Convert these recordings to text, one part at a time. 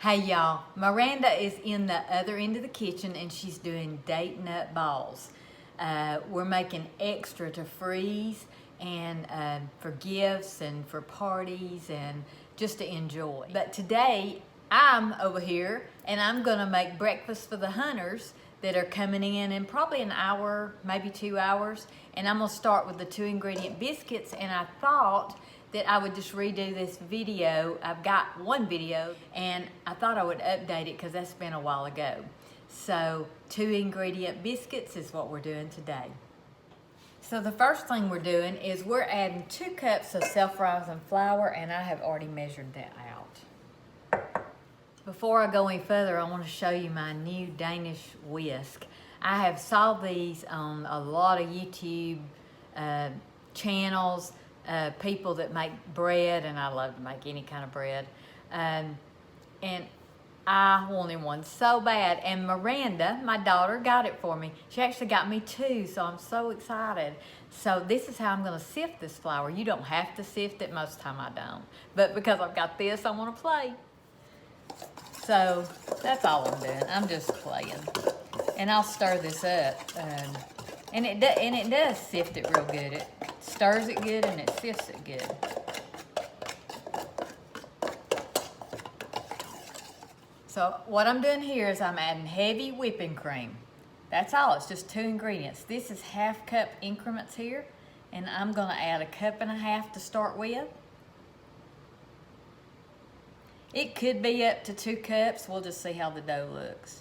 Hey y'all, Miranda is in the other end of the kitchen and she's doing date nut balls. We're making extra to freeze and for gifts and for parties and just to enjoy. But today I'm over here and I'm gonna make breakfast for the hunters that are coming in probably an hour, maybe 2 hours. And I'm gonna start with the 2-ingredient biscuits, and I thought that I would just redo this video. I've got one video and I thought I would update it because that's been a while ago. So 2-ingredient biscuits is what we're doing today. So the first thing we're doing is we're adding 2 cups of self-rising flour, and I have already measured that out. Before I go any further, I want to show you my new Danish whisk. I have saw these on a lot of YouTube channels, people that make bread, and I love to make any kind of bread. And I wanted one so bad, and Maranda, my daughter, got it for me. She actually got me 2, so I'm so excited. So this is how I'm gonna sift this flour. You don't have to sift it, most of the time I don't. But because I've got this, I wanna play. So that's all I'm doing, I'm just playing. And I'll stir this up. And it does sift it real good. It stirs it good and it sifts it good. So what I'm doing here is I'm adding heavy whipping cream. That's all, it's just 2 ingredients. This is 1/2 cup increments here, and I'm gonna add 1.5 cups to start with. It could be up to 2 cups, we'll just see how the dough looks.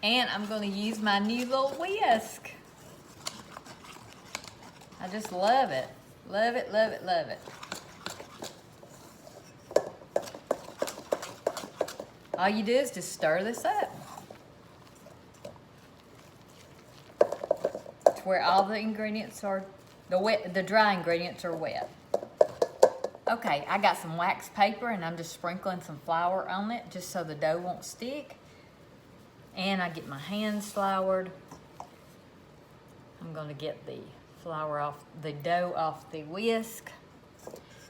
And I'm gonna use my new little whisk. I just love it. Love it, love it, love it. All you do is just stir this up to where all the ingredients are, the dry ingredients are wet. Okay, I got some wax paper and I'm just sprinkling some flour on it just so the dough won't stick. And I get my hands floured. I'm gonna get the flour off, the dough off the whisk.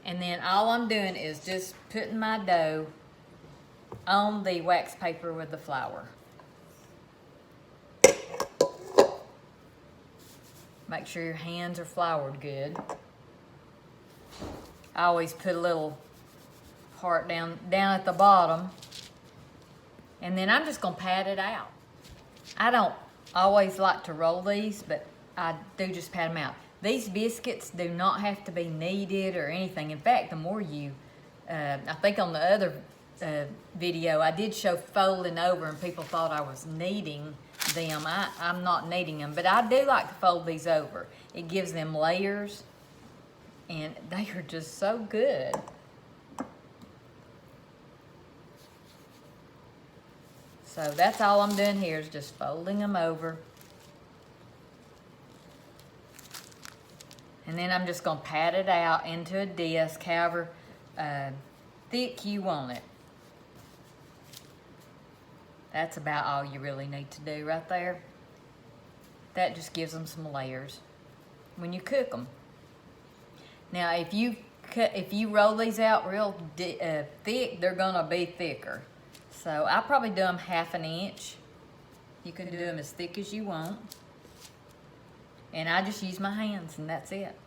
And then all I'm doing is just putting my dough on the wax paper with the flour. Make sure your hands are floured good. I always put a little part down at the bottom. And then I'm just gonna pat it out. I don't always like to roll these, but I do just pat them out. These biscuits do not have to be kneaded or anything. In fact, the more you, I think on the other video, I did show folding over and people thought I was kneading them. I'm not kneading them, but I do like to fold these over. It gives them layers and they are just so good. So that's all I'm doing here is just folding them over. And then I'm just gonna pat it out into a disc, however thick you want it. That's about all you really need to do right there. That just gives them some layers when you cook them. Now if you roll these out real thick, they're gonna be thicker. So I'll probably do them 1/2 inch. You can do them as thick as you want. And I just use my hands and that's it.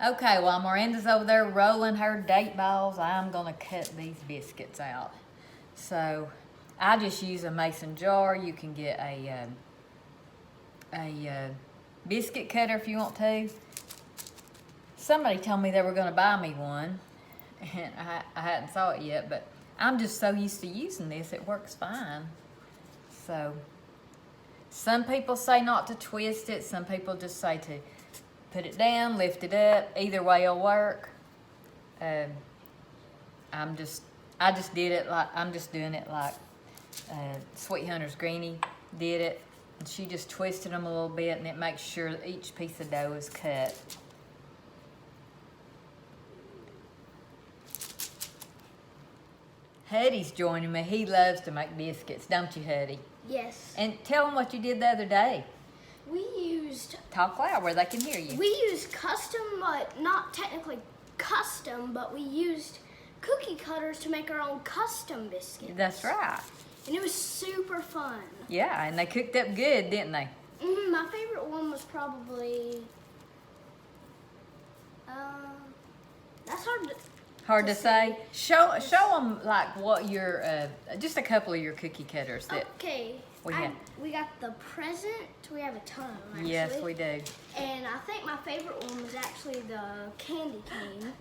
Okay, while Miranda's over there rolling her date balls, I'm gonna cut these biscuits out. So I just use a mason jar. You can get a biscuit cutter if you want to. Somebody told me they were gonna buy me one, and I hadn't saw it yet, but I'm just so used to using this, it works fine. So some people say not to twist it, some people just say to put it down, lift it up. Either way will work. I just did it like, I'm just doing it like Sweet Hunter's Greenie did it. And she just twisted them a little bit, and it makes sure that each piece of dough is cut. Huddy's joining me. He loves to make biscuits, don't you, Huddy? Yes. And tell him what you did the other day. We used used... Talk loud where they can hear you. We used custom, but not technically custom, but we used cookie cutters to make our own custom biscuits. That's right. And it was super fun. Yeah, and they cooked up good, didn't they? My favorite one was probably... that's hard to say. Show them like what your just a couple of your cookie cutters that. Okay. We got the present. We have a ton of them, actually. Yes, we do. And I think my favorite one was actually the candy cane.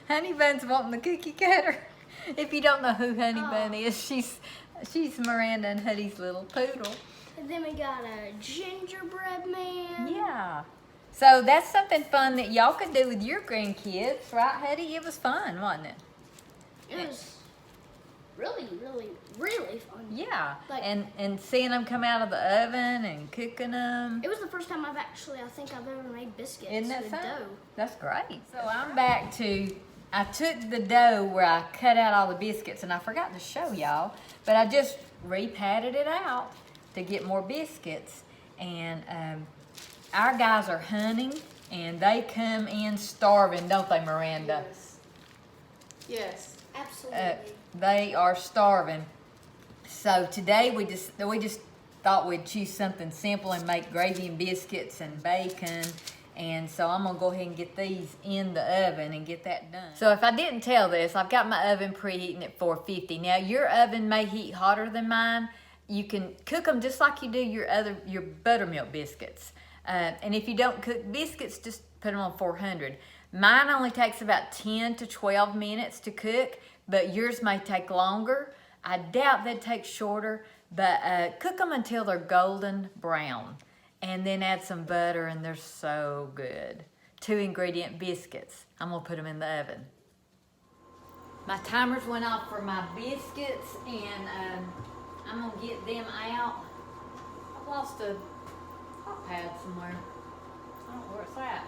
Honey Bun's wanting the cookie cutter. If you don't know who Honey Bun is, she's Miranda and Huddy's little poodle. And then we got a gingerbread man. Yeah. So that's something fun that y'all could do with your grandkids, right, Huddy? It was fun, wasn't it? It was really, really, really fun. Yeah. Like, and seeing them come out of the oven and cooking them. It was the first time I think I've ever made biscuits with dough. That's great. So I'm back to, I took the dough where I cut out all the biscuits, and I forgot to show y'all, but I just re-patted it out to get more biscuits. And our guys are hunting, and they come in starving, don't they, Miranda? Yes. Yes. Absolutely. They are starving. So today we just thought we'd choose something simple and make gravy and biscuits and bacon. And so I'm gonna go ahead and get these in the oven and get that done. So if I didn't tell this, I've got my oven preheating at 450. Now your oven may heat hotter than mine. You can cook them just like you do your buttermilk biscuits. And if you don't cook biscuits, just put them on 400. Mine only takes about 10 to 12 minutes to cook, but yours may take longer. I doubt they'd take shorter, but cook them until they're golden brown. And then add some butter, and they're so good. 2-ingredient biscuits. I'm gonna put them in the oven. My timers went off for my biscuits, and I'm gonna get them out. I lost a hot pad somewhere. I don't know where it's at.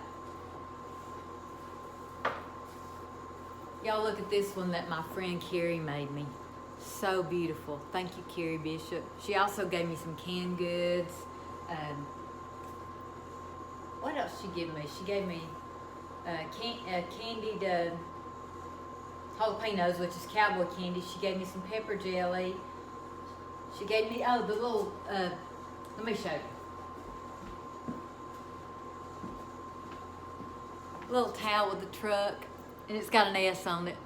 Y'all look at this one that my friend Carrie made me. So beautiful. Thank you, Carrie Bishop. She also gave me some canned goods. What else she gave me? She gave me candied jalapenos, which is cowboy candy. She gave me some pepper jelly. She gave me, the little, let me show you. Little towel with the truck, and it's got an S on it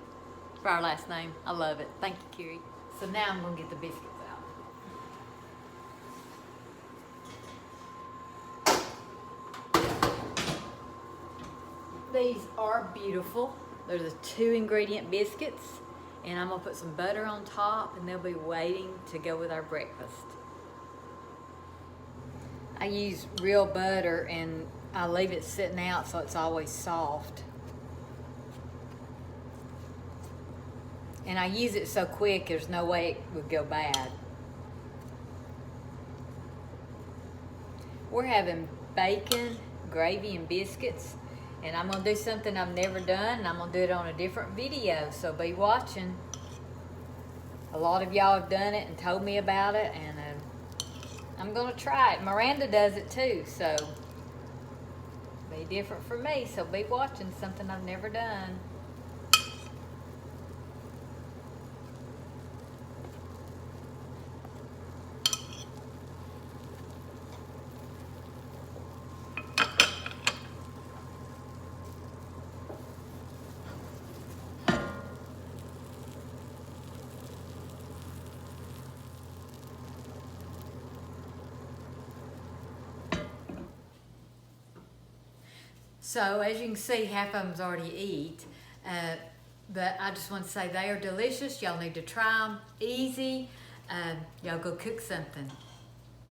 for our last name. I love it. Thank you, Carrie. So now I'm gonna get the biscuits out. These are beautiful. They're the 2-ingredient biscuits, and I'm gonna put some butter on top, and they'll be waiting to go with our breakfast. I use real butter, and I leave it sitting out so it's always soft. And I use it so quick, there's no way it would go bad. We're having bacon, gravy, and biscuits. And I'm gonna do something I've never done, and I'm gonna do it on a different video, so be watching. A lot of y'all have done it and told me about it, and I'm gonna try it. Miranda does it too, so be different for me, so be watching something I've never done. So as you can see, half of them's already eat, but I just want to say they are delicious. Y'all need to try them. Easy. Y'all go cook something.